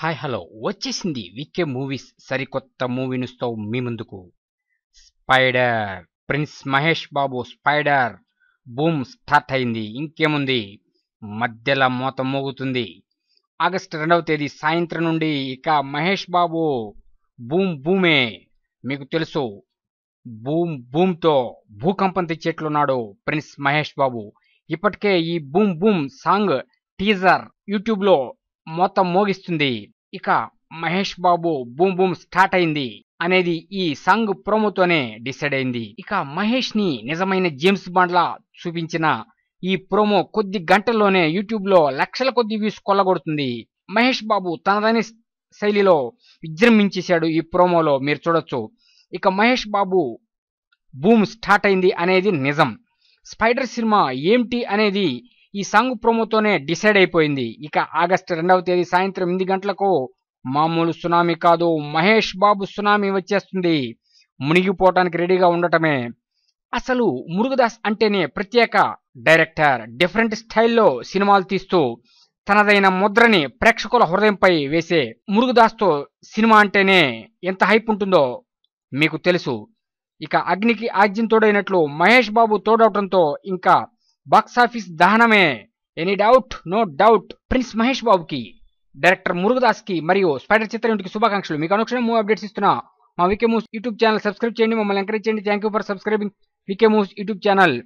Hi hello వచ్చేసింది VK movies సరికొత్త movie న్యూస్తో మీ ముందుకు. Spider prince Mahesh Babu spider boom start అయింది. ఇంకేముంది, మధ్యలో మోత మోగుతుంది. ఆగస్టు 2వ తేదీ సాయంత్రం నుండి ఇక మహేష్ బాబు బూమ్ బూమే. మీకు తెలుసు, బూమ్ బూమ్తో భూకంపం తెచ్చేట్లున్నాడు ప్రిన్స్ మహేష్ బాబు. ఇప్పటికే ఈ బూమ్ బూమ్ సాంగ్ టీజర్ యూట్యూబ్లో మొత్తం మోగిస్తుంది. ఇక Mahesh Babu boom boom start అయింది అనేది ఈ సాంగ్ ప్రోమోతోనే డిసైడ్ అయింది. ఇక మహేష్ ని నిజమైన జేమ్స్ బాండ్ లా చూపించిన ఈ ప్రోమో కొద్ది గంటల్లోనే యూట్యూబ్ లో లక్షల కొద్ది వ్యూస్ కొల్లగొడుతుంది. మహేష్ బాబు తనదైన శైలిలో విజృంభించేశాడు ఈ ప్రోమోలో, మీరు చూడొచ్చు. ఇక మహేష్ బాబు బూమ్ స్టార్ట్ అయింది అనేది నిజం. స్పైడర్ సినిమా ఏంటి అనేది ఈ సాంగ్ ప్రోమోతోనే డిసైడ్ అయిపోయింది. ఇక ఆగస్టు 2వ తేదీ సాయంత్రం 8 గంటలకు మామూలు సునామీ కాదు, మహేష్ బాబు సునామీ వచ్చేస్తుంది. మునిగిపోవటానికి రెడీగా ఉండటమే. అసలు మురుగదాస్ అంటేనే ప్రత్యేక డైరెక్టర్. డిఫరెంట్ స్టైల్లో సినిమాలు తీస్తూ తనదైన ముద్రని ప్రేక్షకుల హృదయంపై వేసే మురుగదాస్తో సినిమా అంటేనే ఎంత హైప్ ఉంటుందో మీకు తెలుసు. ఇక అగ్నికి ఆజ్యం తోడైనట్లు మహేష్ బాబు తోడవటంతో ఇంకా బాక్సాఫీస్ దహనమే. Any doubt? No doubt. Prince Mahesh బాబుకి, డైరెక్టర్ మురుగదాస్ కి మరియు స్పైడర్ చిత్ర యూనిట్కి శుభాకాంక్షలు. మీకు అనుక్షణం మూవీ అప్డేట్స్ ఇస్తున్నా మా VK Moves YouTube channel subscribe చేయండి, మమ్మల్ని ఎంకరేజ్ చేయండి. Thank you for subscribing VK Moves YouTube channel.